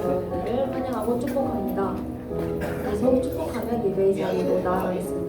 여러분들을 환영하고 축복합니다. 계속 축복하면 예배의 자리로 나아가겠습니다.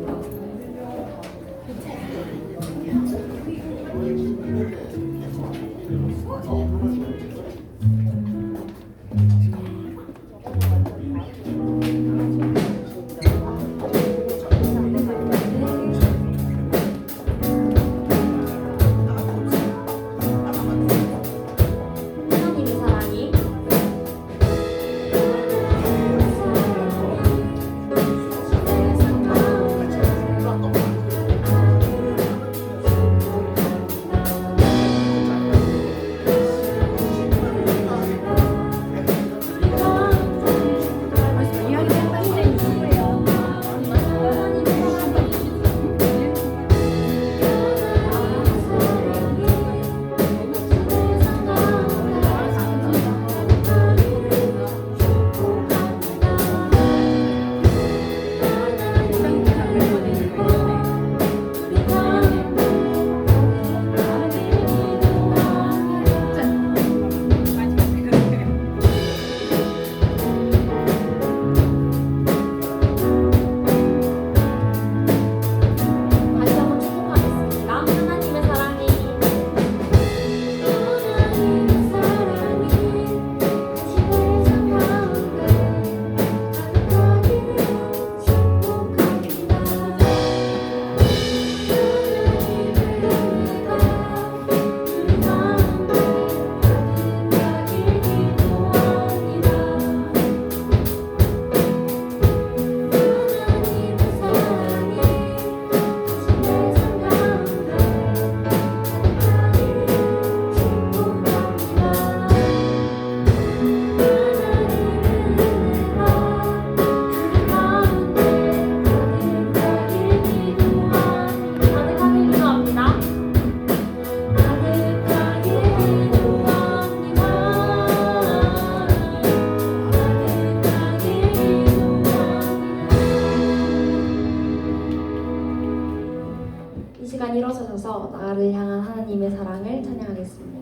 일어서셔서 나를 향한 하나님의 사랑을 찬양하겠습니다.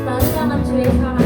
나를 향한 주의 사랑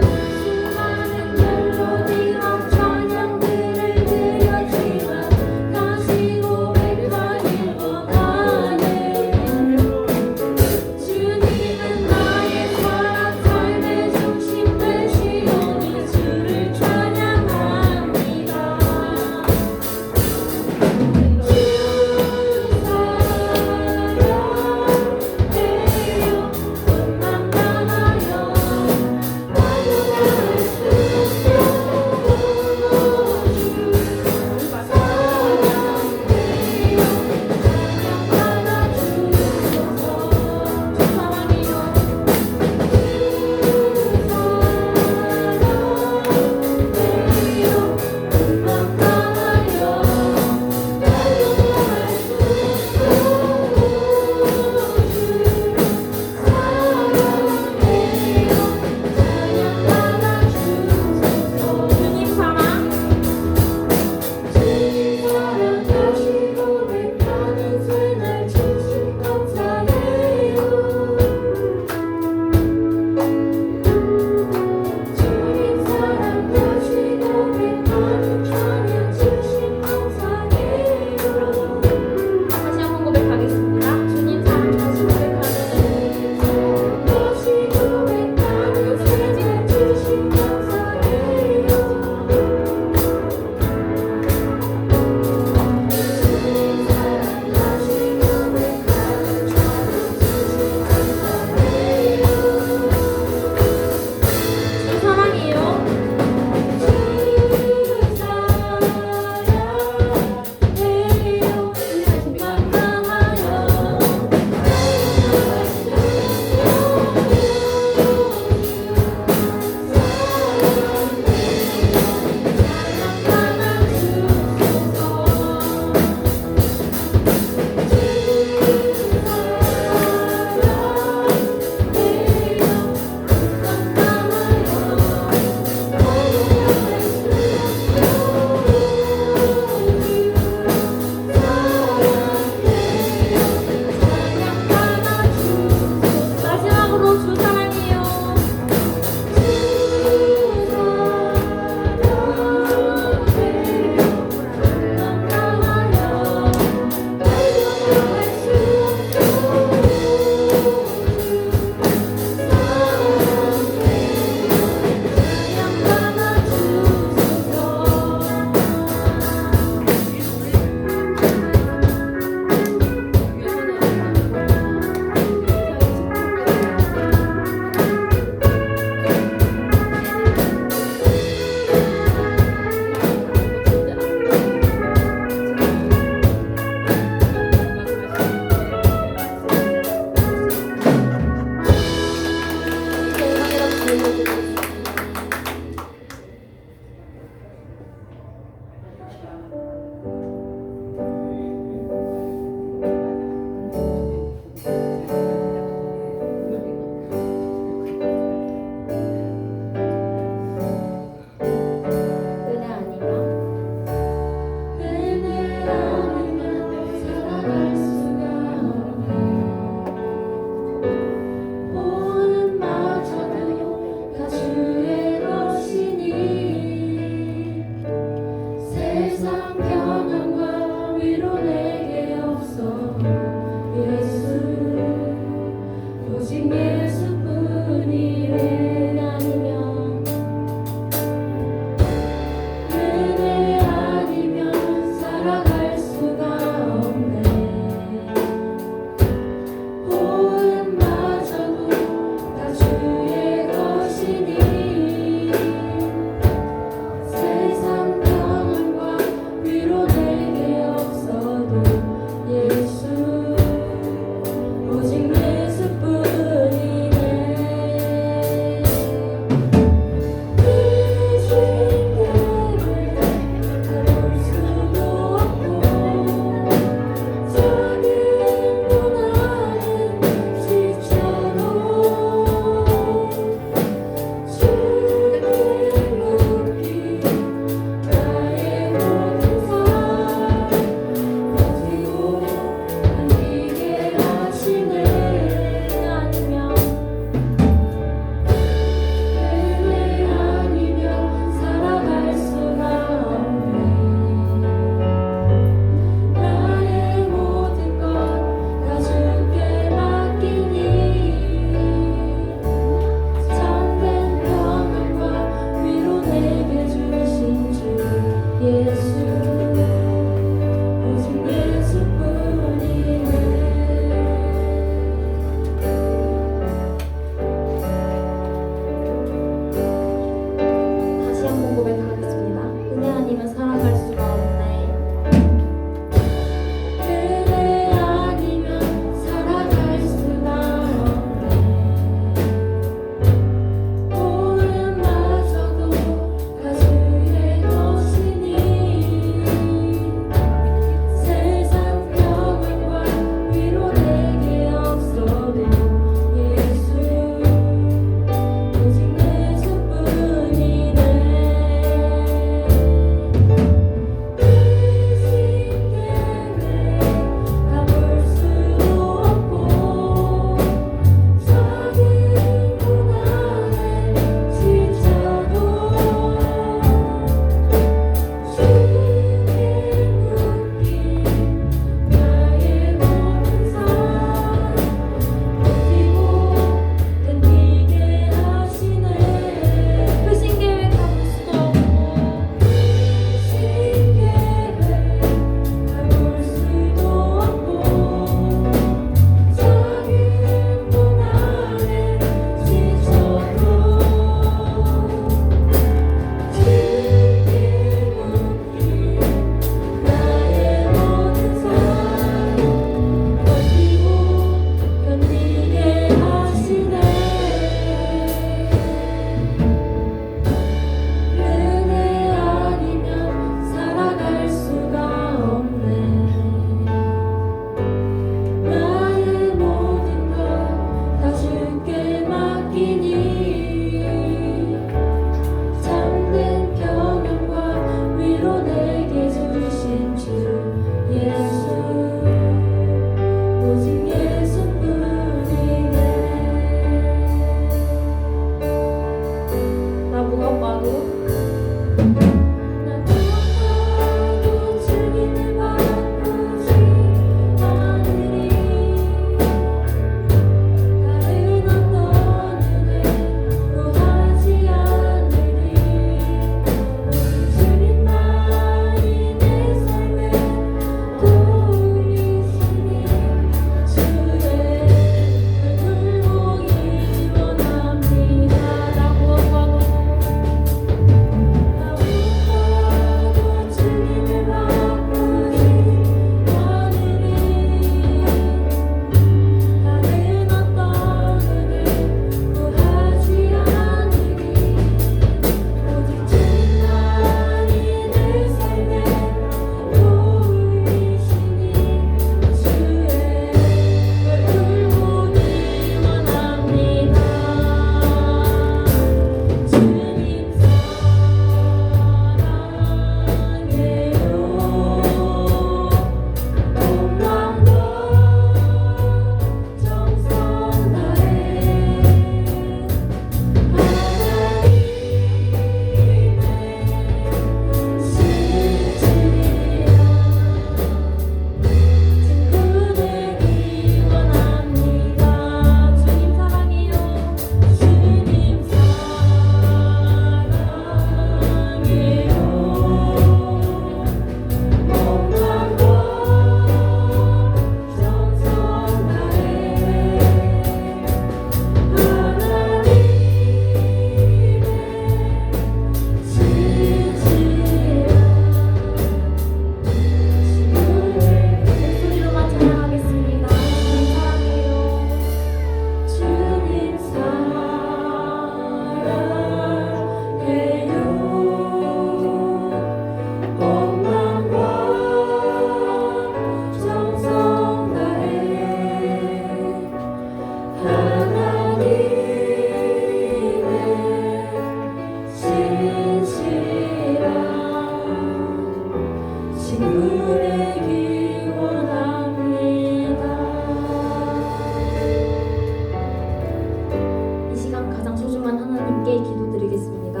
이 시간 가장 소중한 하나님께 기도드리겠습니다.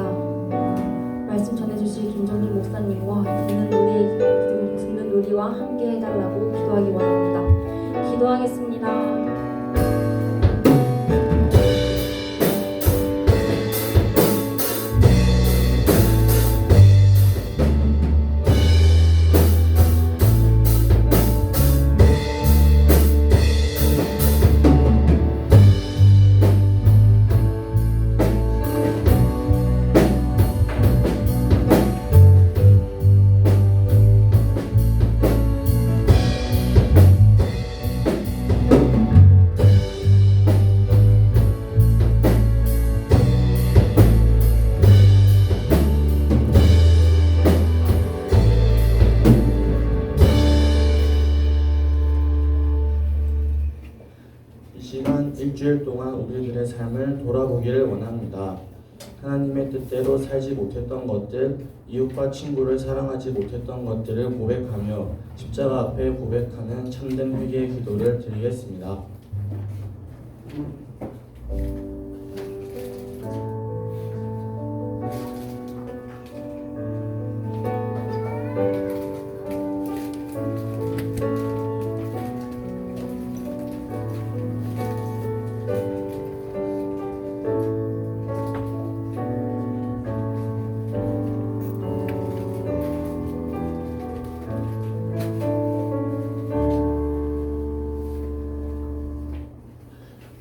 말씀 전해주실 김정민 목사님과 듣는 놀이와 함께 해달라고 기도하기 원합니다. 기도하겠습니다. 일주일 동안 우리들의 삶을 돌아보기를 원합니다. 하나님의 뜻대로 살지 못했던 것들, 이웃과 친구를 사랑하지 못했던 것들을 고백하며 십자가 앞에 고백하는 참된 회개의 기도를 드리겠습니다.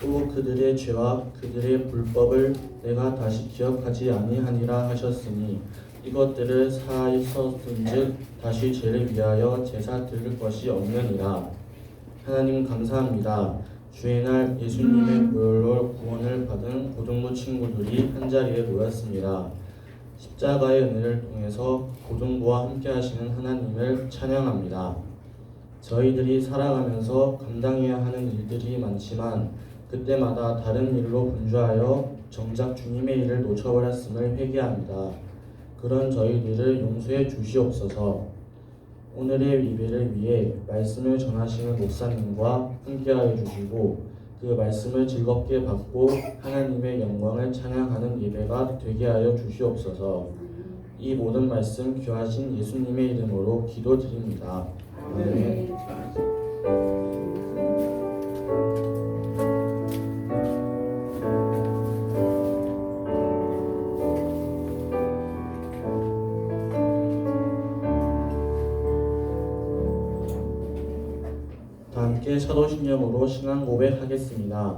또 그들의 죄와 그들의 불법을 내가 다시 기억하지 아니하니라 하셨으니 이것들을 사하였은즉 다시 죄를 위하여 제사 드릴 것이 없느니라. 하나님 감사합니다. 주의 날 예수님의 보혈로 구원을 받은 고등부 친구들이 한자리에 모였습니다. 십자가의 은혜를 통해서 고등부와 함께 하시는 하나님을 찬양합니다. 저희들이 살아가면서 감당해야 하는 일들이 많지만 그때마다 다른 일로 분주하여 정작 주님의 일을 놓쳐버렸음을 회개합니다. 그런 저희들을 용서해 주시옵소서. 오늘의 예배를 위해 말씀을 전하시는 목사님과 함께하여 주시고 그 말씀을 즐겁게 받고 하나님의 영광을 찬양하는 예배가 되게 하여 주시옵소서. 이 모든 말씀 귀하신 예수님의 이름으로 기도드립니다. 아멘. 함께 사도신경으로 신앙 고백하겠습니다.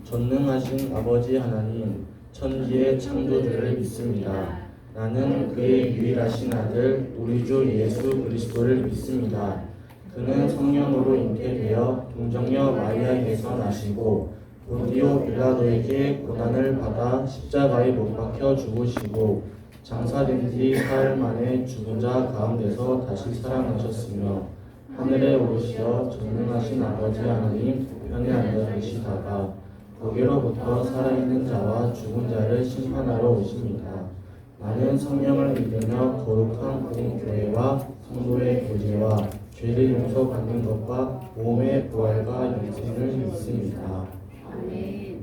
전능하신 아버지 하나님, 천지의 창조주를 믿습니다. 나는 그의 유일하신 아들 우리 주 예수 그리스도를 믿습니다. 그는 성령으로 잉태되어 동정녀 마리아에게서 나시고 본디오 빌라도에게 고난을 받아 십자가에 못 박혀 죽으시고 장사된 지 사흘 만에 죽은 자 가운데서 다시 살아나셨으며 하늘에 오르시어 전능하신 아버지 하나님 우편에 앉아 계시다가 거기로부터 살아있는 자와 죽은 자를 심판하러 오십니다. 나는 성령을 믿으며 거룩한 공교회와 성도의 교제와 죄를 용서받는 것과 몸의 부활과 영생을 믿습니다. 아멘.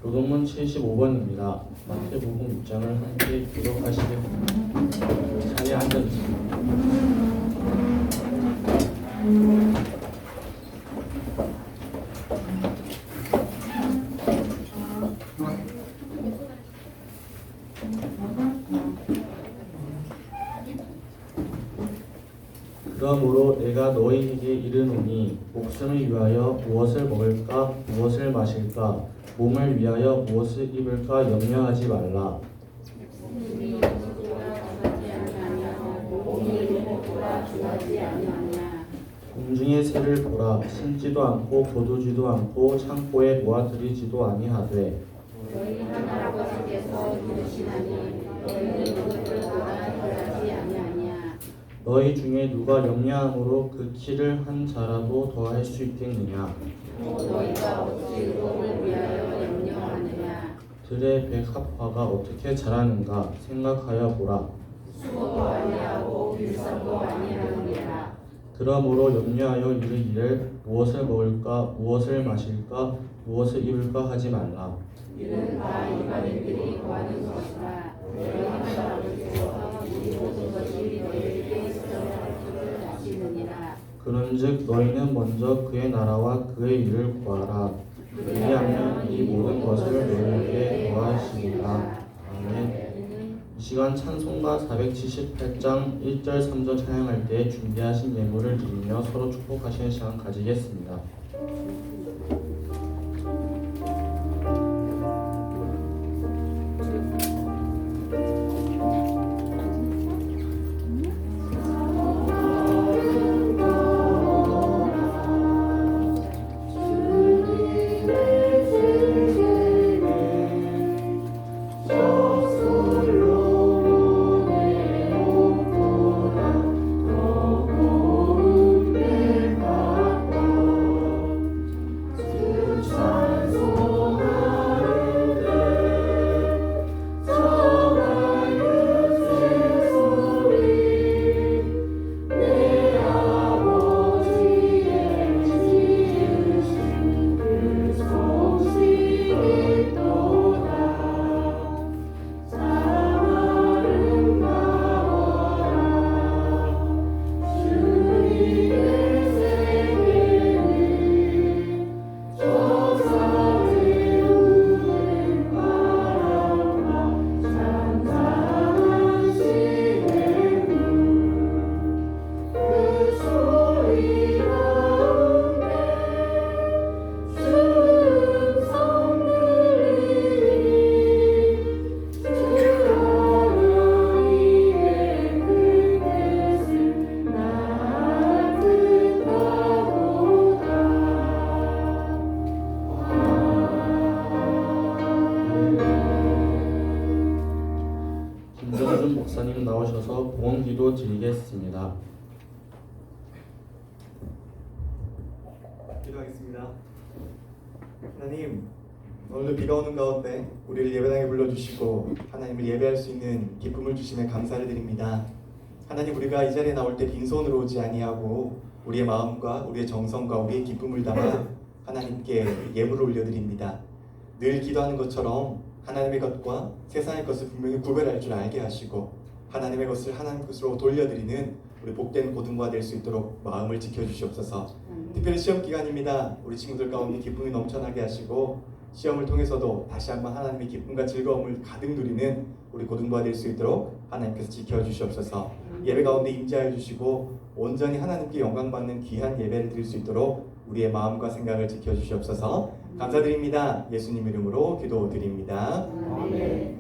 교동문 75번입니다. 마태복음 6장을 함께 기록하시겠습니다. 자리에 앉아주십니다. 그러므로 내가 너희에게 이르노니 목숨을 위하여 무엇을 먹을까 무엇을 마실까 몸을 위하여 무엇을 입을까 염려하지 말라. 공중의 새를 보라. 심지도 않고 거두지도 않고 창고에 모아들이지도 아니하되 너희 하나님께서 이르시나니 너희는 이것들보다 덜하지 아니하냐. 너희 중에 누가 염려함으로 그 키를 한 자라도 더할 수 있겠느냐. 너희가 어찌 의복을 위하여 염려하느냐. 들의 백합화가 어떻게 자라는가 생각하여 보라. 수고도 아니하고 일성도 아니하느니라. 그러므로 염려하여 이르기를 무엇을 먹을까 무엇을 마실까 무엇을 입을까 하지 말라. 이는 다 일반인들이 구하는 것이라. 너희 하나님 아버지께서 이 모든 것이 너희에게 있어야 줄 아시느니라. 그런즉 너희는 먼저 그의 나라와 그의 일을 구하라. 그리하면 이 모든 것을 너희에게 더하시리라. 아멘. 이 시간 찬송가 478장 1절 3절 찬양할 때 준비하신 예물을 드리며 서로 축복하시는 시간 가지겠습니다. 김정준 목사님 나오셔서 봉헌기도 드리겠습니다. 기도하겠습니다. 하나님, 오늘도 비가 오는 가운데 우리를 예배당에 불러주시고 하나님을 예배할 수 있는 기쁨을 주심에 감사를 드립니다. 하나님, 우리가 이 자리에 나올 때 빈손으로 오지 아니하고 우리의 마음과 우리의 정성과 우리의 기쁨을 담아 하나님께 예물을 올려드립니다. 늘 기도하는 것처럼 하나님의 것과 세상의 것을 분명히 구별할 줄 알게 하시고 하나님의 것을 하나님 것으로 돌려드리는 우리 복된 고등부가 될 수 있도록 마음을 지켜주시옵소서. 특별히 시험 기간입니다. 우리 친구들 가운데 기쁨이 넘쳐나게 하시고 시험을 통해서도 다시 한번 하나님의 기쁨과 즐거움을 가득 누리는 우리 고등부가 될 수 있도록 하나님께서 지켜주시옵소서. 예배 가운데 임재하여 주시고 온전히 하나님께 영광 받는 귀한 예배를 드릴 수 있도록 우리의 마음과 생각을 지켜주시옵소서. 감사드립니다. 예수님 이름으로 기도드립니다. 아멘.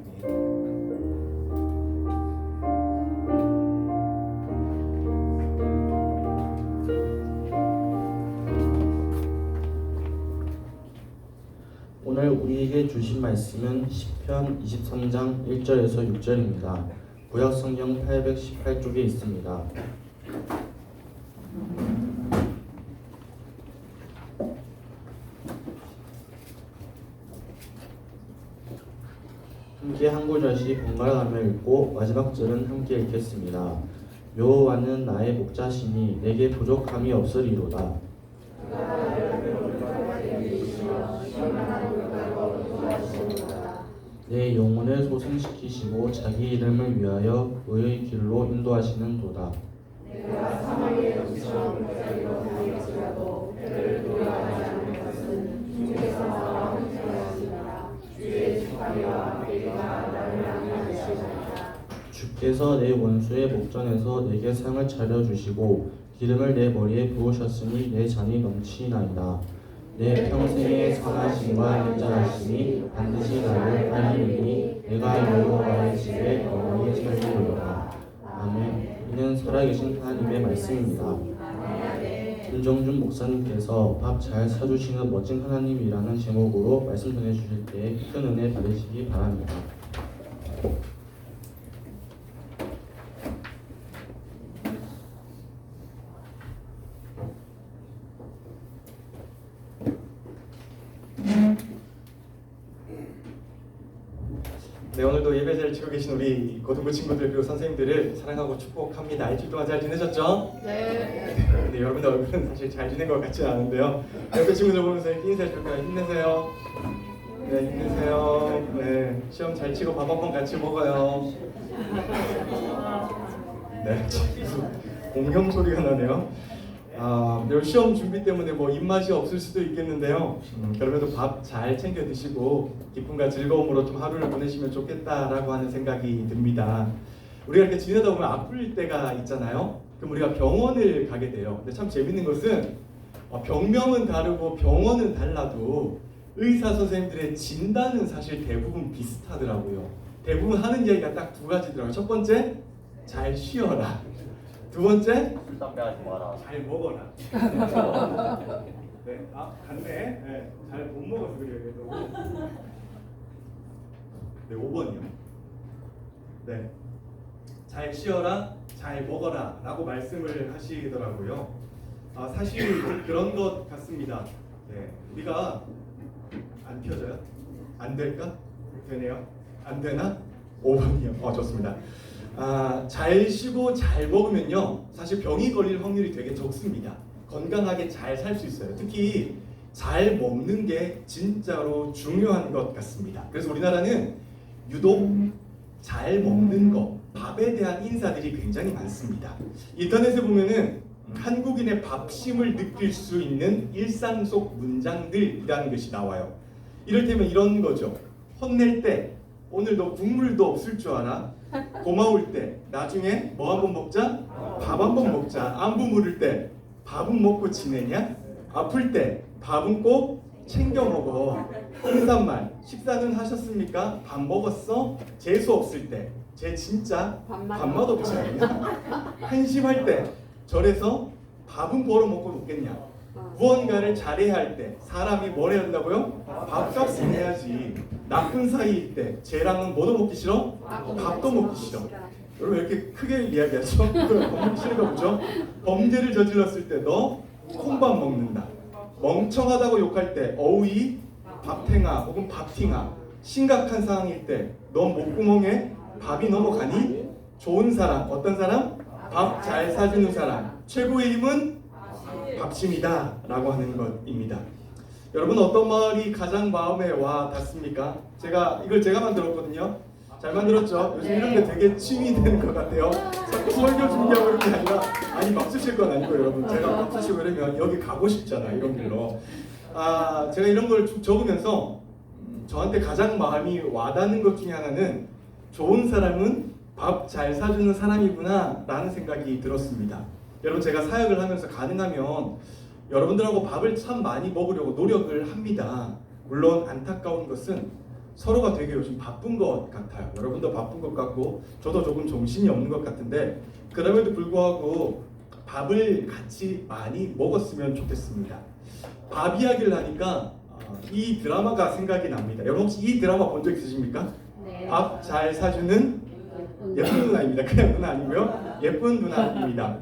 오늘 우리에게 주신 말씀은 시편 23장 1절에서 6절입니다. 구약 성경 818쪽에 있습니다. 함께 한 구절씩 번갈아가며 읽고 마지막 절은 함께 읽겠습니다. 여호와는 나의 목자시니 내게 부족함이 없으리로다. 내 영혼을 소생시키시고 자기 이름을 위하여 의의 길로 인도하시는 도다. 내가 사망의 영처럼 무자리로 다닐지라도 그를 두려워하지 않는 것은 주께서 나와 함께하시니라. 주의 축하리와 내가 나를 안위하시리라. 주께서 내 원수의 목전에서 내게 상을 차려주시고 기름을 내 머리에 부으셨으니 내 잔이 넘치나이다. 내 평생의 선하심과 인자하심이 반드시 나를 따르리니 내가 여호와의 집에 영원히 살리리로다. 아멘. 이는 살아계신 하나님의 말씀입니다. 김정준 목사님께서 밥 잘 사주시는 멋진 하나님이라는 제목으로 말씀 전해주실 때 큰 은혜 받으시기 바랍니다. 네, 오늘도 예배 자리를 치고 계신 우리 고등부 친구들 그리고 선생님들을 사랑하고 축복합니다. 일주일 동안 잘 지내셨죠? 네. 근데 여러분들 얼굴은 사실 잘 지낸 것 같지는 않은데요. 옆에 친구들 보면서 이렇게 인사해 줄까요? 힘내세요. 네, 힘내세요. 네, 시험 잘 치고 밥 한 번 같이 먹어요. 네, 무슨 공경 소리가 나네요. 시험 준비 때문에 뭐 입맛이 없을 수도 있겠는데요. 그럼에도 밥 잘 챙겨 드시고 기쁨과 즐거움으로 좀 하루를 보내시면 좋겠다라고 하는 생각이 듭니다. 우리가 이렇게 지내다 보면 아플 때가 있잖아요. 그럼 우리가 병원을 가게 돼요. 근데 참 재밌는 것은 병명은 다르고 병원은 달라도 의사 선생님들의 진단은 사실 대부분 비슷하더라고요. 대부분 하는 이야기가 딱 두 가지더라고요. 첫 번째, 잘 쉬어라. 두 번째, 술 담배 하지 마라. 잘 먹어라. 네, 갔네. 네, 잘 못 먹어서 그래요. 그래도. 네, 5번이요. 네, 잘 쉬어라, 잘 먹어라라고 말씀을 하시더라고요. 사실 그런 것 같습니다. 네, 우리가 안 펴져요? 안 될까? 되네요. 안 되나? 5번이요. 좋습니다. 잘 쉬고 잘 먹으면요, 사실 병이 걸릴 확률이 되게 적습니다. 건강하게 잘 살 수 있어요. 특히 잘 먹는 게 진짜로 중요한 것 같습니다. 그래서 우리나라는 유독 잘 먹는 거, 밥에 대한 인사들이 굉장히 많습니다. 인터넷에 보면은 한국인의 밥심을 느낄 수 있는 일상 속 문장들이라는 것이 나와요. 이를테면 이런 거죠. 혼낼 때 오늘 너 국물도 없을 줄 알아? 고마울 때 나중에 뭐 한번 먹자? 밥 한번 먹자. 안부 물을 때 밥은 먹고 지내냐? 아플 때 밥은 꼭 챙겨 먹어. 인사말 식사는 하셨습니까? 밥 먹었어? 재수 없을 때 쟤 진짜 밥맛 없지 않냐? 한심할 때 절에서 밥은 벌어 먹고 먹겠냐? 무언가를 잘해야 할 때 사람이 뭘 해야 한다고요? 밥값은 해야지. 나쁜 사이일 때 쟤랑은 뭐도 먹기 싫어? 밥도 먹기 싫어. 여러분 왜 이렇게 크게 이야기하죠? 먹기 싫은가 보죠? 범죄를 저질렀을 때 너 콩밥 먹는다. 멍청하다고 욕할 때 어우이 밥탱아 혹은 밥팅아. 심각한 상황일 때 너 목구멍에 밥이 넘어가니? 좋은 사람 어떤 사람? 밥 잘 사주는 사람. 최고의 힘은 밥심이다 라고 하는 것입니다. 여러분 어떤 말이 가장 마음에 와 닿습니까? 이걸 제가 만들었거든요. 잘 만들었죠? 요즘 이런 게 되게 취미 되는 것 같아요. 자꾸 설교 준비하고 이런 게 아니라 박수 칠 건 아니고 여러분 제가 박수 치고 이러면 여기 가고 싶잖아 이런 길로. 제가 이런 걸 쭉 적으면서 저한테 가장 마음이 와닿는 것 중에 하나는 좋은 사람은 밥 잘 사주는 사람이구나 라는 생각이 들었습니다. 여러분 제가 사역을 하면서 가능하면 여러분들하고 밥을 참 많이 먹으려고 노력을 합니다. 물론 안타까운 것은 서로가 되게 요즘 바쁜 것 같아요. 여러분도 바쁜 것 같고 저도 조금 정신이 없는 것 같은데 그럼에도 불구하고 밥을 같이 많이 먹었으면 좋겠습니다. 밥 이야기를 하니까 이 드라마가 생각이 납니다. 여러분 혹시 이 드라마 본 적 있으십니까? 네. 밥 잘 사주는 예쁜 누나입니다. 그냥 누나 아니고요. 예쁜 누나입니다.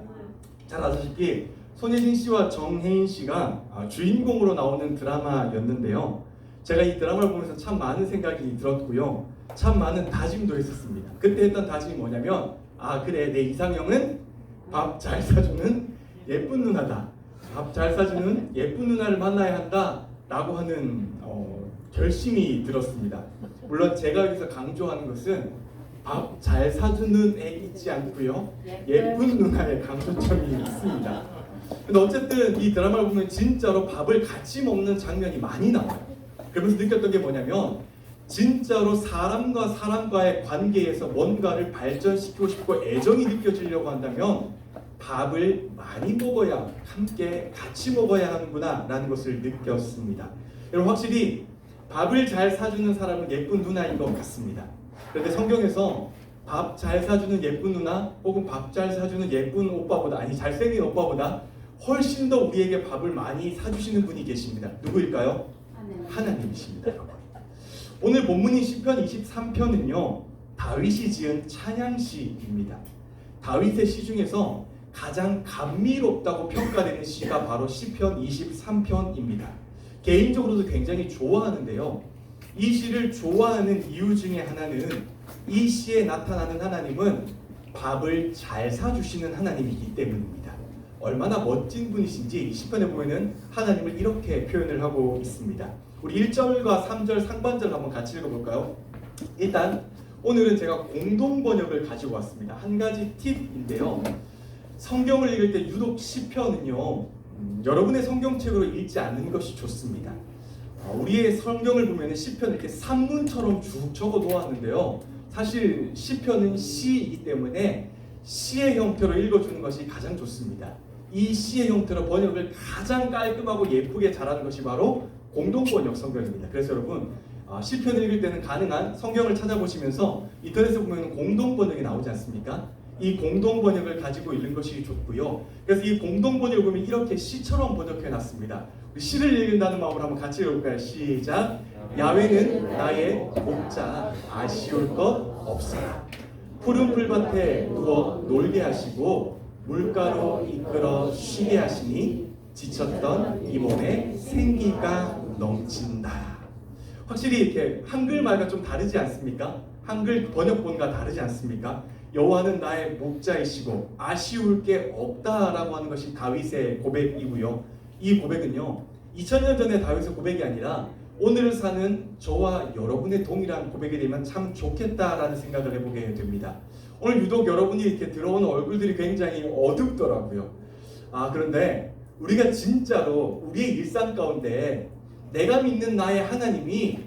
잘 아시다시피 손예진 씨와 정혜인 씨가 주인공으로 나오는 드라마였는데요. 제가 이 드라마를 보면서 참 많은 생각이 들었고요. 참 많은 다짐도 했었습니다. 그때 했던 다짐이 뭐냐면 그래 내 이상형은 밥 잘 사주는 예쁜 누나다. 밥 잘 사주는 예쁜 누나를 만나야 한다 라고 하는 결심이 들었습니다. 물론 제가 여기서 강조하는 것은 밥 잘 사주는 애 있지 않고요. 예쁜 누나의 강조점이 있습니다. 근데 어쨌든 이 드라마를 보면 진짜로 밥을 같이 먹는 장면이 많이 나와요. 그러면서 느꼈던 게 뭐냐면 진짜로 사람과 사람과의 관계에서 뭔가를 발전시키고 싶고 애정이 느껴지려고 한다면 밥을 많이 먹어야 함께 같이 먹어야 하는구나 라는 것을 느꼈습니다. 여러분 확실히 밥을 잘 사주는 사람은 예쁜 누나인 것 같습니다. 그런데 성경에서 밥 잘 사주는 예쁜 누나 혹은 밥 잘 사주는 예쁜 오빠보다 잘생긴 오빠보다 훨씬 더 우리에게 밥을 많이 사주시는 분이 계십니다. 누구일까요? 하나님이십니다. 오늘 본문인 시편 23편은요 다윗이 지은 찬양시입니다. 다윗의 시 중에서 가장 감미롭다고 평가되는 시가 바로 시편 23편입니다. 개인적으로도 굉장히 좋아하는데요. 이 시를 좋아하는 이유 중에 하나는 이 시에 나타나는 하나님은 밥을 잘 사주시는 하나님이기 때문입니다. 얼마나 멋진 분이신지 이 시편에 보면은 하나님을 이렇게 표현을 하고 있습니다. 우리 1절과 3절 상반절 한번 같이 읽어볼까요? 일단 오늘은 제가 공동 번역을 가지고 왔습니다. 한 가지 팁인데요. 성경을 읽을 때 유독 시편은요, 여러분의 성경책으로 읽지 않는 것이 좋습니다. 우리의 성경을 보면 시편 이렇게 산문처럼 쭉 적어 놓았는데요. 사실 시편은 시이기 때문에 시의 형태로 읽어주는 것이 가장 좋습니다. 이 시의 형태로 번역을 가장 깔끔하고 예쁘게 잘하는 것이 바로 공동번역 성경입니다. 그래서 여러분 시편을 읽을 때는 가능한 성경을 찾아보시면서 인터넷에 보면 공동번역이 나오지 않습니까? 이 공동번역을 가지고 읽는 것이 좋고요. 그래서 이 공동번역을 보면 이렇게 시처럼 번역해놨습니다. 시를 읽는다는 마음으로 한번 같이 읽어볼까요? 시작! 야훼는 나의 목자, 아쉬울 것 없으라. 푸른 풀밭에 누워 놀게 하시고 물가로 이끌어 쉬게 하시니 지쳤던 이 몸에 생기가 넘친다. 확실히 이렇게 한글말과 좀 다르지 않습니까? 한글 번역본과 다르지 않습니까? 여호와는 나의 목자이시고 아쉬울 게 없다라고 하는 것이 다윗의 고백이고요. 이 고백은요, 2000년 전의 다윗의 고백이 아니라 오늘을 사는 저와 여러분의 동일한 고백이 되면 참 좋겠다라는 생각을 해보게 됩니다. 오늘 유독 여러분이 이렇게 들어오는 얼굴들이 굉장히 어둡더라고요. 그런데 우리가 진짜로 우리의 일상 가운데 내가 믿는 나의 하나님이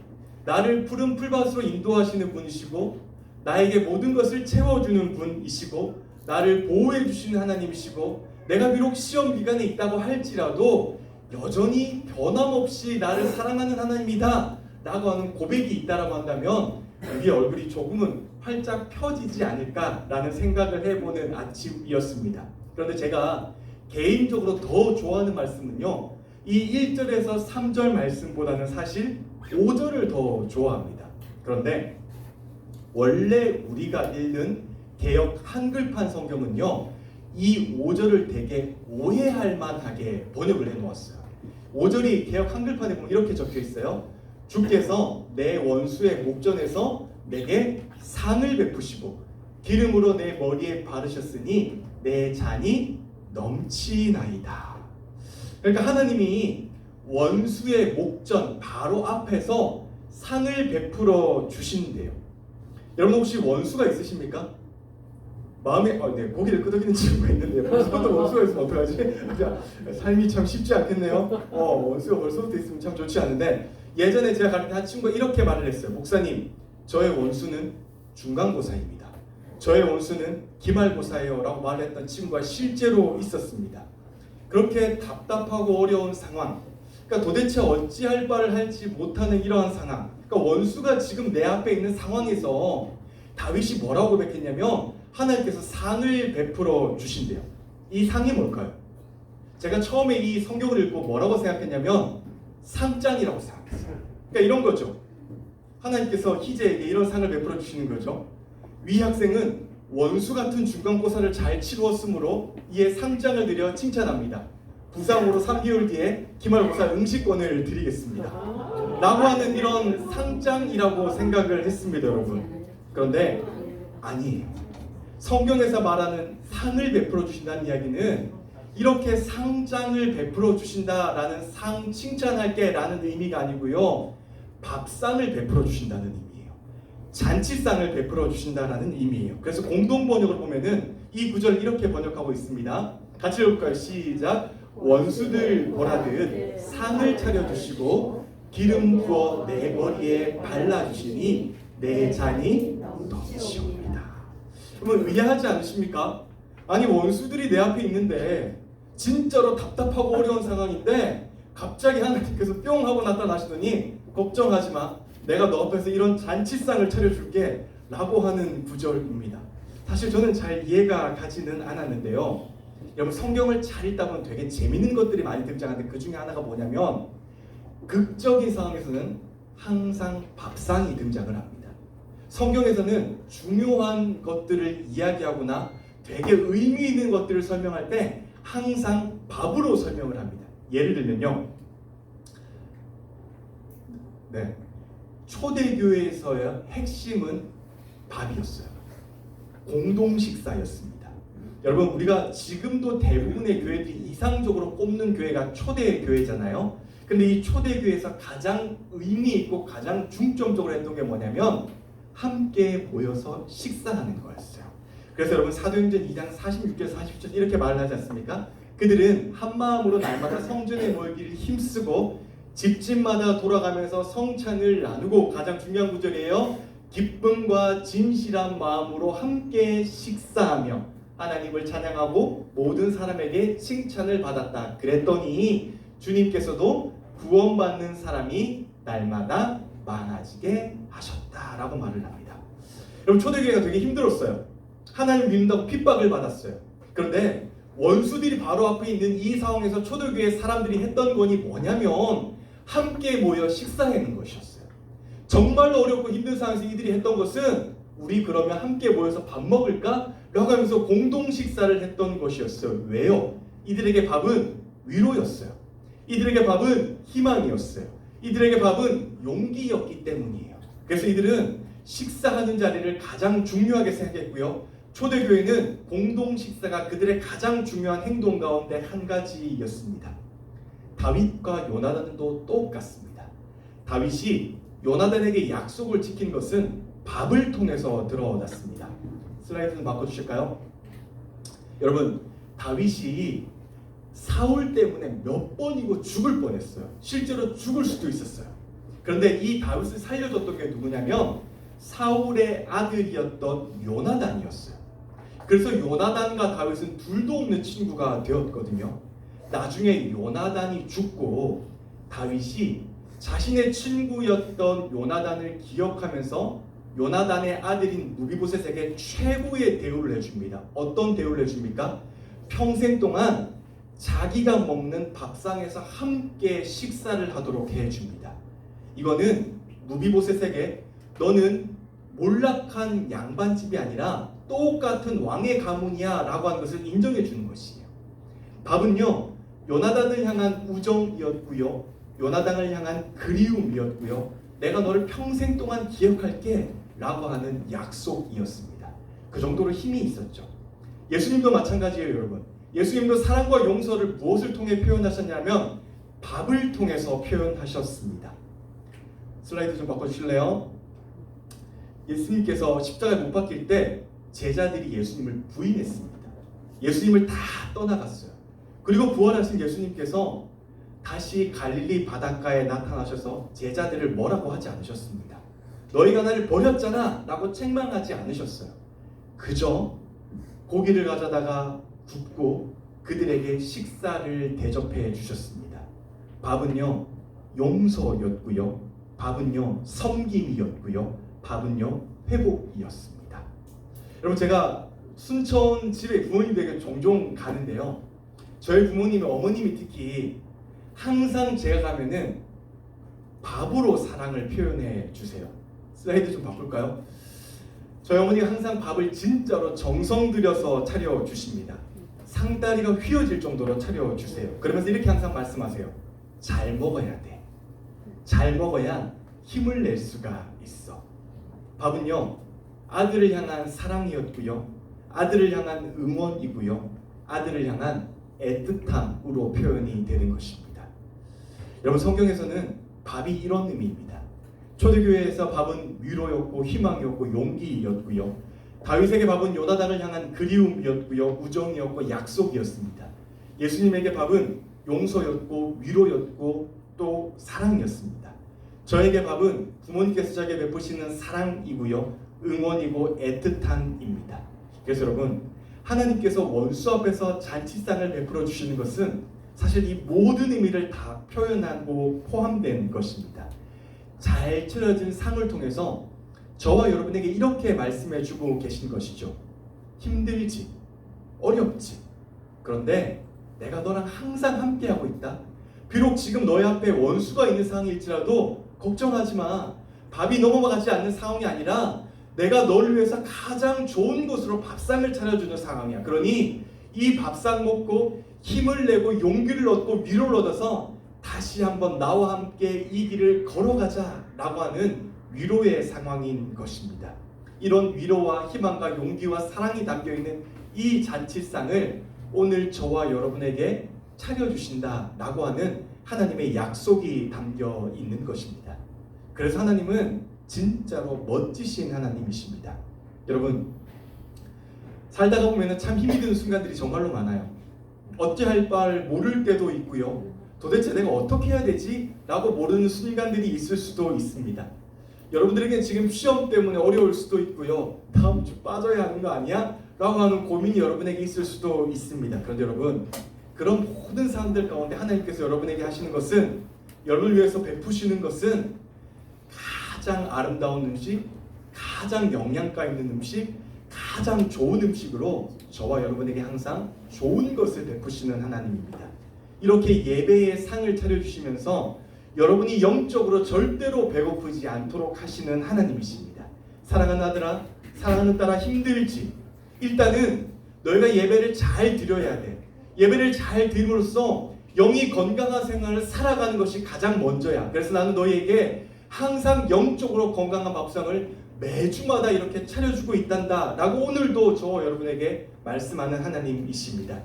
나를 푸른 풀밭으로 인도하시는 분이시고 나에게 모든 것을 채워주는 분이시고 나를 보호해 주시는 하나님이시고 내가 비록 시험 기간에 있다고 할지라도 여전히 변함없이 나를 사랑하는 하나님이다 라고 하는 고백이 있다라고 한다면 우리의 얼굴이 조금은 활짝 펴지지 않을까라는 생각을 해보는 아침이었습니다. 그런데 제가 개인적으로 더 좋아하는 말씀은요, 이 1절에서 3절 말씀보다는 사실 5절을 더 좋아합니다. 그런데 원래 우리가 읽는 개역 한글판 성경은요, 이 5절을 되게 오해할 만하게 번역을 해놓았어요. 5절이 개역 한글판에 보면 이렇게 적혀 있어요. 주께서 내 원수의 목전에서 내게 상을 베푸시고 기름으로 내 머리에 바르셨으니 내 잔이 넘치나이다. 그러니까 하나님이 원수의 목전 바로 앞에서 상을 베풀어 주신대요. 여러분 혹시 원수가 있으십니까? 마음에 고기를 끄덕이는 친구가 있는데 벌써부터 원수가 있으면 어떡하지? 삶이 참 쉽지 않겠네요. 원수가 벌써부터 있으면 참 좋지 않은데 예전에 제가 가르친 한 친구가 이렇게 말을 했어요. 목사님, 저의 원수는 중간고사입니다. 저의 원수는 기말고사예요 라고 말했던 친구가 실제로 있었습니다. 그렇게 답답하고 어려운 상황, 그러니까 도대체 어찌할 바를 할지 못하는 이러한 상황, 그러니까 원수가 지금 내 앞에 있는 상황에서 다윗이 뭐라고 고백했냐면 하나님께서 상을 베풀어 주신대요. 이 상이 뭘까요? 제가 처음에 이 성경을 읽고 뭐라고 생각했냐면 상장이라고 생각했어요. 그러니까 이런 거죠. 하나님께서 희재에게 이런 상을 베풀어 주시는 거죠. 위 학생은 원수 같은 중간고사를 잘 치루었으므로 이에 상장을 드려 칭찬합니다. 부상으로 3개월 뒤에 기말고사 응시권을 드리겠습니다. 라고 하는 이런 상장이라고 생각을 했습니다, 여러분. 그런데 아니에요. 성경에서 말하는 상을 베풀어 주신다는 이야기는 이렇게 상장을 베풀어 주신다라는 상 칭찬할게 라는 의미가 아니고요, 밥상을 베풀어 주신다는 의미예요. 잔치상을 베풀어 주신다라는 의미예요. 그래서 공동번역을 보면은 이 구절을 이렇게 번역하고 있습니다. 같이 읽을까요? 시작! 원수들 보라듯 상을 차려주시고 기름 부어 내 머리에 발라주시니 내 잔이 넘치옵니다. 여러분 의아하지 않으십니까? 아니 원수들이 내 앞에 있는데 진짜로 답답하고 어려운 상황인데 갑자기 하나님께서 뿅 하고 나타나시더니 걱정하지 마, 내가 너 앞에서 이런 잔치상을 차려줄게 라고 하는 구절입니다. 사실 저는 잘 이해가 가지는 않았는데요, 여러분 성경을 잘 읽다 보면 되게 재밌는 것들이 많이 등장하는데 그 중에 하나가 뭐냐면 극적인 상황에서는 항상 밥상이 등장을 합니다. 성경에서는 중요한 것들을 이야기하거나 되게 의미 있는 것들을 설명할 때 항상 밥으로 설명을 합니다. 예를 들면요, 초대교회에서의 핵심은 밥이었어요. 공동 식사였습니다. 여러분, 우리가 지금도 대부분의 교회들이 이상적으로 꼽는 교회가 초대교회잖아요. 근데 이 초대교회에서 가장 의미 있고 가장 중점적으로 했던 게 뭐냐면 함께 모여서 식사하는 거였어요. 그래서 여러분, 사도행전 2장 46절에서 47절 이렇게 말을 하지 않습니까? 그들은 한 마음으로 날마다 성전에 모이기를 힘쓰고 집집마다 돌아가면서 성찬을 나누고, 가장 중요한 구절이에요. 기쁨과 진실한 마음으로 함께 식사하며 하나님을 찬양하고 모든 사람에게 칭찬을 받았다. 그랬더니 주님께서도 구원받는 사람이 날마다 많아지게 하셨다라고 말을 합니다. 여러분, 초대교회가 되게 힘들었어요. 하나님 믿는다고 핍박을 받았어요. 그런데 원수들이 바로 앞에 있는 이 상황에서 초대교회 사람들이 했던 건이 뭐냐면 함께 모여 식사하는 것이었어요. 정말로 어렵고 힘든 상황에서 이들이 했던 것은 우리 그러면 함께 모여서 밥 먹을까? 라고 하면서 공동 식사를 했던 것이었어요. 왜요? 이들에게 밥은 위로였어요. 이들에게 밥은 희망이었어요. 이들에게 밥은 용기였기 때문이에요. 그래서 이들은 식사하는 자리를 가장 중요하게 생각했고요. 초대교회는 공동 식사가 그들의 가장 중요한 행동 가운데 한 가지였습니다. 다윗과 요나단도 똑같습니다. 다윗이 요나단에게 약속을 지킨 것은 밥을 통해서 드러났습니다. 슬라이드 좀 바꿔주실까요? 여러분, 다윗이 사울 때문에 몇 번이고 죽을 뻔했어요. 실제로 죽을 수도 있었어요. 그런데 이 다윗을 살려줬던 게 누구냐면 사울의 아들이었던 요나단이었어요. 그래서 요나단과 다윗은 둘도 없는 친구가 되었거든요. 나중에 요나단이 죽고 다윗이 자신의 친구였던 요나단을 기억하면서 요나단의 아들인 무비보셋에게 최고의 대우를 해줍니다. 어떤 대우를 해줍니까? 평생 동안 자기가 먹는 밥상에서 함께 식사를 하도록 해줍니다. 이거는 무비보셋에게 너는 몰락한 양반집이 아니라 똑같은 왕의 가문이야 라고 하는 것을 인정해 주는 것이에요. 밥은요, 요나단을 향한 우정이었고요, 요나단을 향한 그리움이었고요, 내가 너를 평생 동안 기억할게 라고 하는 약속이었습니다. 그 정도로 힘이 있었죠. 예수님도 마찬가지예요. 여러분, 예수님도 사랑과 용서를 무엇을 통해 표현하셨냐면 밥을 통해서 표현하셨습니다. 슬라이드 좀 바꿔주실래요? 예수님께서 십자가에 못 박힐 때 제자들이 예수님을 부인했습니다. 예수님을 다 떠나갔어요. 그리고 부활하신 예수님께서 다시 갈릴리 바닷가에 나타나셔서 제자들을 뭐라고 하지 않으셨습니다. 너희가 나를 버렸잖아 라고 책망하지 않으셨어요. 그저 고기를 가져다가 굽고 그들에게 식사를 대접해 주셨습니다. 밥은요, 용서였고요, 밥은요, 섬김이었고요, 밥은요, 회복이었습니다. 여러분, 제가 순천 집에 부모님 댁에 종종 가는데요, 저희 부모님의 어머님이 특히 항상 제가 가면은 밥으로 사랑을 표현해 주세요. 슬라이드 좀 바꿀까요? 저희 어머니가 항상 밥을 진짜로 정성 들여서 차려 주십니다. 상다리가 휘어질 정도로 차려 주세요. 그러면서 이렇게 항상 말씀하세요. 잘 먹어야 돼. 잘 먹어야 힘을 낼 수가 있어. 밥은요, 아들을 향한 사랑이었고요, 아들을 향한 응원이고요, 아들을 향한 애틋함으로 표현이 되는 것입니다. 여러분, 성경에서는 밥이 이런 의미입니다. 초대교회에서 밥은 위로였고 희망이었고 용기였고요, 다윗에게 밥은 요나단을 향한 그리움이었고요, 우정이었고 약속이었습니다. 예수님에게 밥은 용서였고 위로였고 또 사랑이었습니다. 저에게 밥은 부모님께서 저에게 베푸시는 사랑이고요, 응원이고 애틋함입니다. 그래서 여러분, 하나님께서 원수 앞에서 잔치상을 베풀어 주시는 것은 사실 이 모든 의미를 다 표현하고 포함된 것입니다. 잘 차려진 상을 통해서 저와 여러분에게 이렇게 말씀해 주고 계신 것이죠. 힘들지, 어렵지, 그런데 내가 너랑 항상 함께하고 있다. 비록 지금 너희 앞에 원수가 있는 상황일지라도 걱정하지 마. 밥이 넘어가지 않는 상황이 아니라 내가 너를 위해서 가장 좋은 곳으로 밥상을 차려주는 상황이야. 그러니 이 밥상 먹고 힘을 내고 용기를 얻고 위로를 얻어서 다시 한번 나와 함께 이 길을 걸어가자 라고 하는 위로의 상황인 것입니다. 이런 위로와 희망과 용기와 사랑이 담겨있는 이 잔치상을 오늘 저와 여러분에게 차려주신다라고 하는 하나님의 약속이 담겨 있는 것입니다. 그래서 하나님은 진짜로 멋지신 하나님이십니다. 여러분, 살다가 보면 참 힘이 드는 순간들이 정말로 많아요. 어찌할 바를 모를 때도 있고요. 도대체 내가 어떻게 해야 되지? 라고 모르는 순간들이 있을 수도 있습니다. 여러분들에게 지금 시험 때문에 어려울 수도 있고요. 다음 주 빠져야 하는 거 아니야? 라고 하는 고민이 여러분에게 있을 수도 있습니다. 그런데 여러분, 그런 모든 사람들 가운데 하나님께서 여러분에게 하시는 것은, 여러분을 위해서 베푸시는 것은 가장 아름다운 음식, 가장 영양가 있는 음식, 가장 좋은 음식으로 저와 여러분에게 항상 좋은 것을 베푸시는 하나님입니다. 이렇게 예배의 상을 차려주시면서 여러분이 영적으로 절대로 배고프지 않도록 하시는 하나님이십니다. 사랑하는 아들아, 사랑하는 딸아, 힘들지? 일단은 너희가 예배를 잘 드려야 돼. 예배를 잘 드림으로써 영이 건강한 생활을 살아가는 것이 가장 먼저야. 그래서 나는 너희에게 항상 영적으로 건강한 밥상을 매주마다 이렇게 차려주고 있단다 라고 오늘도 저 여러분에게 말씀하는 하나님이십니다.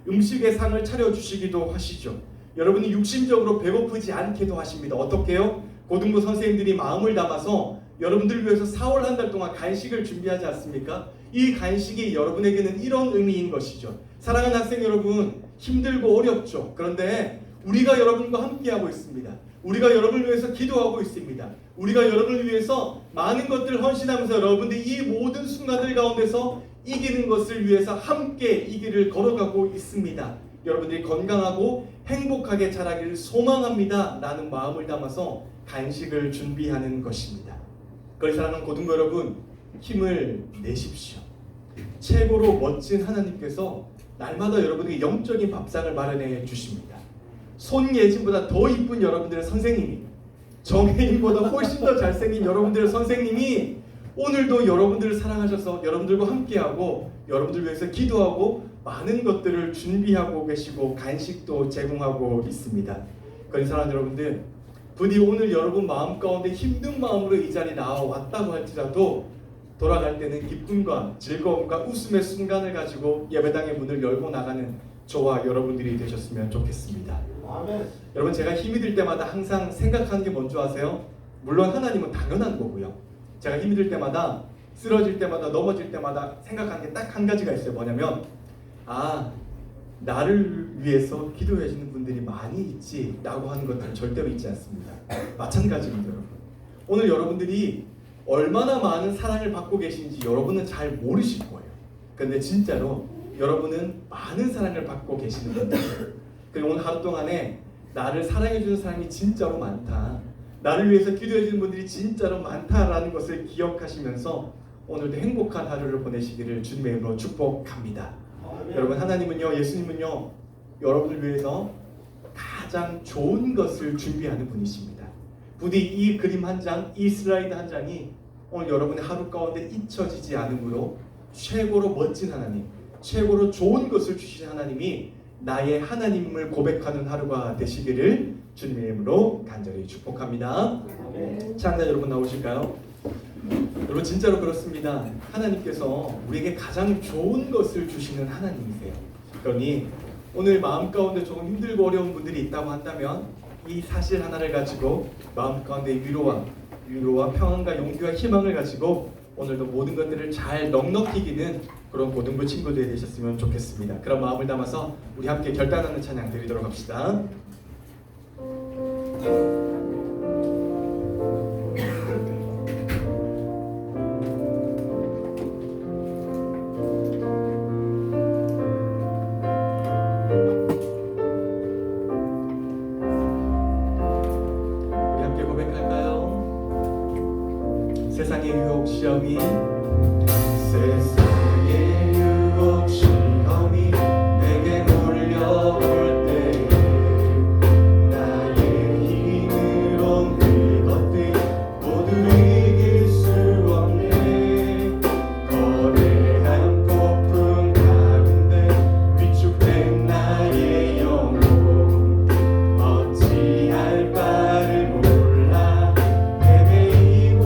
음식의 상을 차려주시기도 하시죠. 여러분이 육신적으로 배고프지 않게도 하십니다. 어떻게요? 고등부 선생님들이 마음을 담아서 여러분들을 위해서 4월 한 달 동안 간식을 준비하지 않습니까? 이 간식이 여러분에게는 이런 의미인 것이죠. 사랑하는 학생 여러분, 힘들고 어렵죠. 그런데 우리가 여러분과 함께하고 있습니다. 우리가 여러분을 위해서 기도하고 있습니다. 우리가 여러분을 위해서 많은 것들을 헌신하면서 여러분들이 이 모든 순간들 가운데서 이기는 것을 위해서 함께 이 길을 걸어가고 있습니다. 여러분들이 건강하고 행복하게 자라기를 소망합니다 라는 마음을 담아서 간식을 준비하는 것입니다. 그걸 사랑하는 고등부 여러분, 힘을 내십시오. 최고로 멋진 하나님께서 날마다 여러분에게 영적인 밥상을 마련해 주십니다. 손예진보다 더 이쁜 여러분들의 선생님이, 정혜인보다 훨씬 더 잘생긴 여러분들의 선생님이 오늘도 여러분들을 사랑하셔서 여러분들과 함께하고 여러분들 위해서 기도하고 많은 것들을 준비하고 계시고 간식도 제공하고 있습니다. 그런 사랑하는 여러분들, 부디 오늘 여러분 마음 가운데 힘든 마음으로 이 자리에 나와왔다고 할지라도 돌아갈 때는 기쁨과 즐거움과 웃음의 순간을 가지고 예배당의 문을 열고 나가는 저와 여러분들이 되셨으면 좋겠습니다. 아멘. 여러분, 제가 힘이 들 때마다 항상 생각하는 게 뭔지 아세요? 물론 하나님은 당연한 거고요. 제가 힘이 들 때마다, 쓰러질 때마다, 넘어질 때마다 생각하는 게 딱 한 가지가 있어요. 뭐냐면, 나를 위해서 기도해 주는 분들이 많이 있지 라고 하는 것들은 절대로 잊지 않습니다. 마찬가지입니다. 여러분, 오늘 여러분들이 얼마나 많은 사랑을 받고 계신지 여러분은 잘 모르실 거예요. 그런데 진짜로 여러분은 많은 사랑을 받고 계시는 분들이에요. 그리고 오늘 하루 동안에 나를 사랑해 주는 사람이 진짜로 많다, 나를 위해서 기도해 주는 분들이 진짜로 많다라는 것을 기억하시면서 오늘도 행복한 하루를 보내시기를 주님의 이름으로 축복합니다. 여러분, 하나님은요, 예수님은요, 여러분을 위해서 가장 좋은 것을 준비하는 분이십니다. 부디 이 그림 한 장, 이 슬라이드 한 장이 오늘 여러분의 하루 가운데 잊혀지지 않으므로 최고로 멋진 하나님, 최고로 좋은 것을 주신 하나님이 나의 하나님을 고백하는 하루가 되시기를 주님의 이름으로 간절히 축복합니다. 찬양 여러분 나오실까요? 여러분, 진짜로 그렇습니다. 하나님께서 우리에게 가장 좋은 것을 주시는 하나님이세요. 그러니 오늘 마음 가운데 조금 힘들고 어려운 분들이 있다고 한다면 이 사실 하나를 가지고 마음 가운데 위로와 평안과 용기와 희망을 가지고 오늘도 모든 것들을 잘 넉넉히 이기는 그런 고등부 친구들이 되셨으면 좋겠습니다. 그런 마음을 담아서 우리 함께 결단하는 찬양 드리도록 합시다. 우리 함께 고백할까요? 세상의 유혹 시험이, 세상의 유혹 시험이 내게 몰려올 때 나의 힘으론 그것들 모두 이길 수 없네. 거대한 폭풍 가운데 위축된 나의 영혼 어찌할 바를 몰라 헤매이고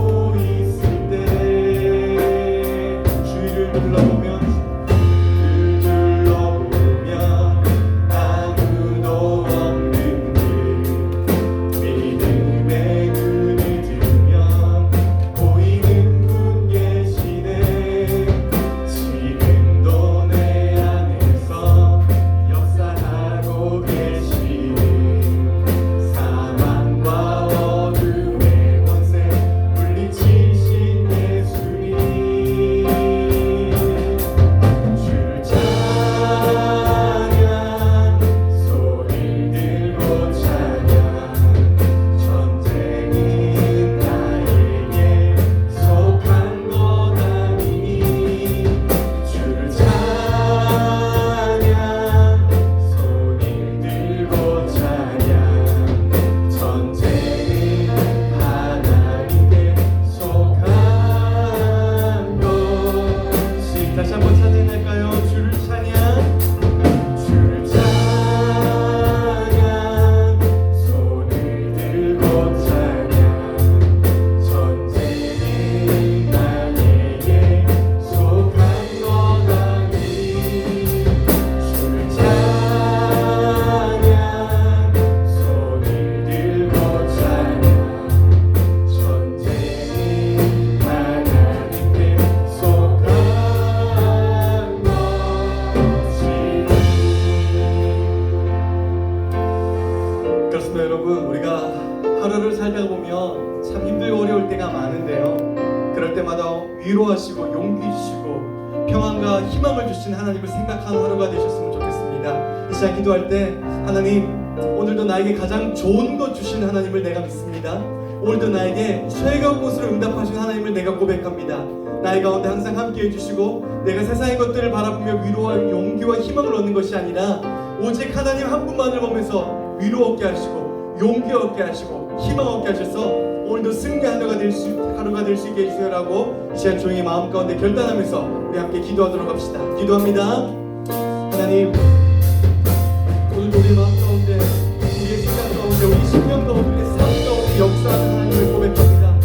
그럴 때마다 위로하시고 용기 주시고 평안과 희망을 주신 하나님을 생각하는 하루가 되셨으면 좋겠습니다. 이 시간 기도할 때 하나님, 오늘도 나에게 가장 좋은 것 주신 하나님을 내가 믿습니다. 오늘도 나에게 최고의 것으로 응답하신 하나님을 내가 고백합니다. 나의 가운데 항상 함께 해주시고 내가 세상의 것들을 바라보며 위로와 용기와 희망을 얻는 것이 아니라 오직 하나님 한 분만을 보면서 위로 얻게 하시고 용기 얻게 하시고 희망 얻게 하셔서 오늘도 승리하는 하루가 될 수 있게 해주세요라고 이 시간 조용히 마음 가운데 결단하면서 우리 함께 기도하도록 합시다. 기도합니다. 하나님, 오늘도 우리 마음 가운데, 우리의 생각 가운데, 우리 심령 가운데, 우리의 삶 가운데 역사하는 하나님을 고백합니다.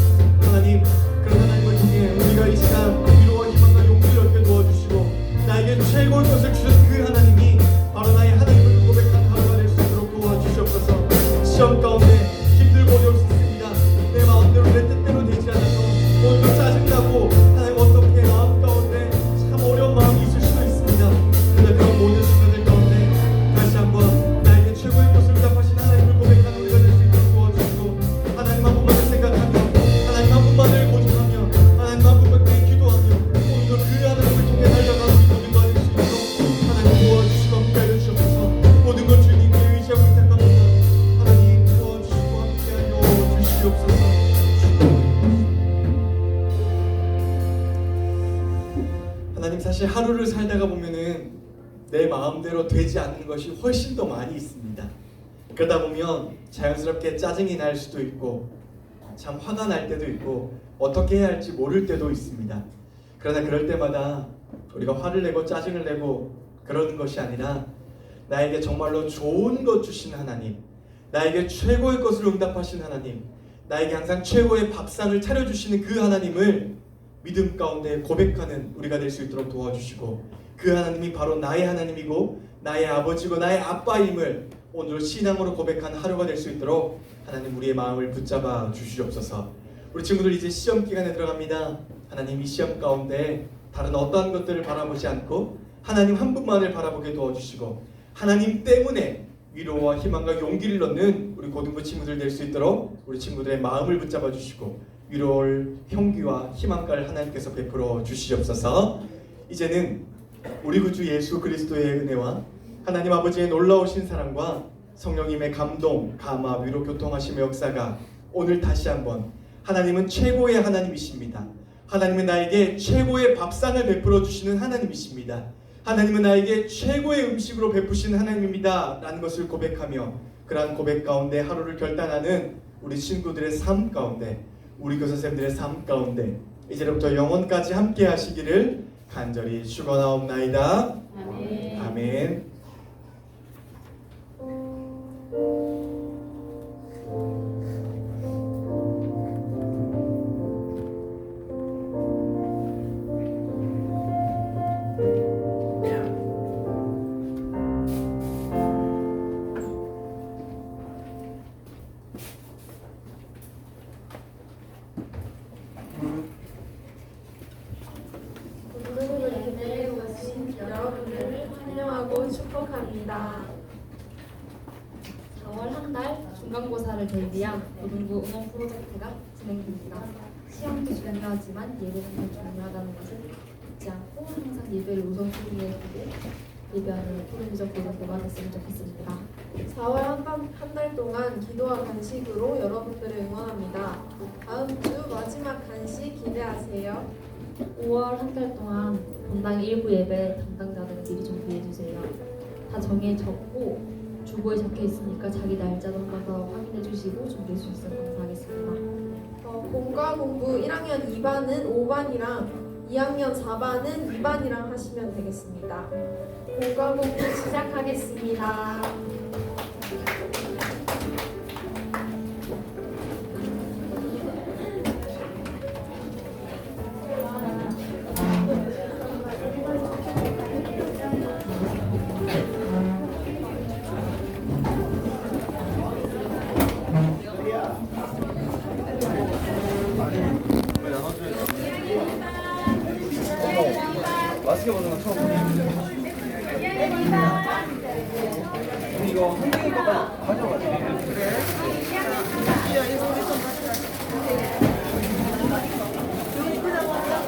하나님, 그런 하나님을 통해 우리가 이 시간 위로와 희망과 용기를 얻게 도와주시고 나에게 최고의 것을 주신 그 하나님이 바로 나의 하나님을 고백하는 하루가 될 수 있도록 도와주시옵소서. 시험 가운데 힘들고 어려울 수 있습니다. 내 마음대로 내 뜻대로 되지 않아서 오늘도 짜증나고 하나님 어떻게 마음 가운데 참 어려운 마음이 있을 수도 있습니다. 그러나 그런 모든 순간들 가운데 다시 한번 나에게 최고의 것을 응답하신 하나님을 고백하는 우리가 될 수 있도록 도와주시고 하나님 한 분만을 생각하며 하나님 한 분만을 고집하며 하나님 한 분만께 기도하며 오늘도 그 하나님을 통해 달려가는 우리 모두가 될 수 있도록 하나님 도와주시고 함께하여 주시옵소서. 모든 것 주님께 의지하고 부탁합니다. 하나님 도와주시고 함께하여 주시옵소서. 하나님, 사실 하루를 살다가 보면은 내 마음대로 되지 않는 것이 훨씬 더 많이 있습니다. 그러다 보면 자연스럽게 짜증이 날 수도 있고 참 화가 날 때도 있고 어떻게 해야 할지 모를 때도 있습니다. 그러나 그럴 때마다 우리가 화를 내고 짜증을 내고 그러는 것이 아니라 나에게 정말로 좋은 것 주신 하나님, 나에게 최고의 것을 응답하신 하나님, 나에게 항상 최고의 밥상을 차려주시는 그 하나님을 믿음 가운데 고백하는 우리가 될 수 있도록 도와주시고 그 하나님이 바로 나의 하나님이고 나의 아버지고 나의 아빠임을 오늘 신앙으로 고백하는 하루가 될 수 있도록 하나님 우리의 마음을 붙잡아 주시옵소서. 우리 친구들 이제 시험 기간에 들어갑니다. 하나님, 이 시험 가운데 다른 어떠한 것들을 바라보지 않고 하나님 한 분만을 바라보게 도와주시고 하나님 때문에 위로와 희망과 용기를 얻는 우리 고등부 친구들 될 수 있도록 우리 친구들의 마음을 붙잡아 주시고 위로를 형기와 희망까지 하나님께서 베풀어 주시옵소서. 이제는 우리 구주 예수 그리스도의 은혜와 하나님 아버지의 놀라우신 사랑과 성령님의 감동, 감화, 위로, 교통하심의 역사가 오늘 다시 한번 하나님은 최고의 하나님이십니다. 하나님은 나에게 최고의 밥상을 베풀어 주시는 하나님이십니다. 하나님은 나에게 최고의 음식으로 베푸시는 하나님입니다 라는 것을 고백하며 그러한 고백 가운데 하루를 결단하는 우리 친구들의 삶 가운데, 우리 교사 선생님들의 삶 가운데 이제부터 영원까지 함께 하시기를 간절히 축원하옵나이다. 아멘. 아멘. 예배에 오신 여러분들을 환영하고 축복합니다. 4월 한 달 중간고사를 대비한 고등부 응원 프로젝트가 진행됩니다. 시험도 중요하지만 예배는 더 중요하다는 것을 잊지 않고 항상 예배를 우선순위에 두고 예배하는 프로미적 고등부가 됐으면 좋겠습니다. 4월 한 달 동안 기도와 간식으로 여러분들을 응원합니다. 다음 주 마지막 간식 기대하세요. 5월 한 달 동안 본당 일부 예배 담당자들 미리 준비해주세요. 다 정해졌고 주보에 적혀 있으니까 자기 날짜도 한 번 더 확인해 주시고 준비해 주셨으면 감사하겠습니다. 본과 공부 1학년 2반은 5반이랑 2학년 4반은 2반이랑 하시면 되겠습니다. 본과 공부 시작하겠습니다. 맛있게 먹는 건 처음 보네. 이거 한 개니까 가져가지. 그래.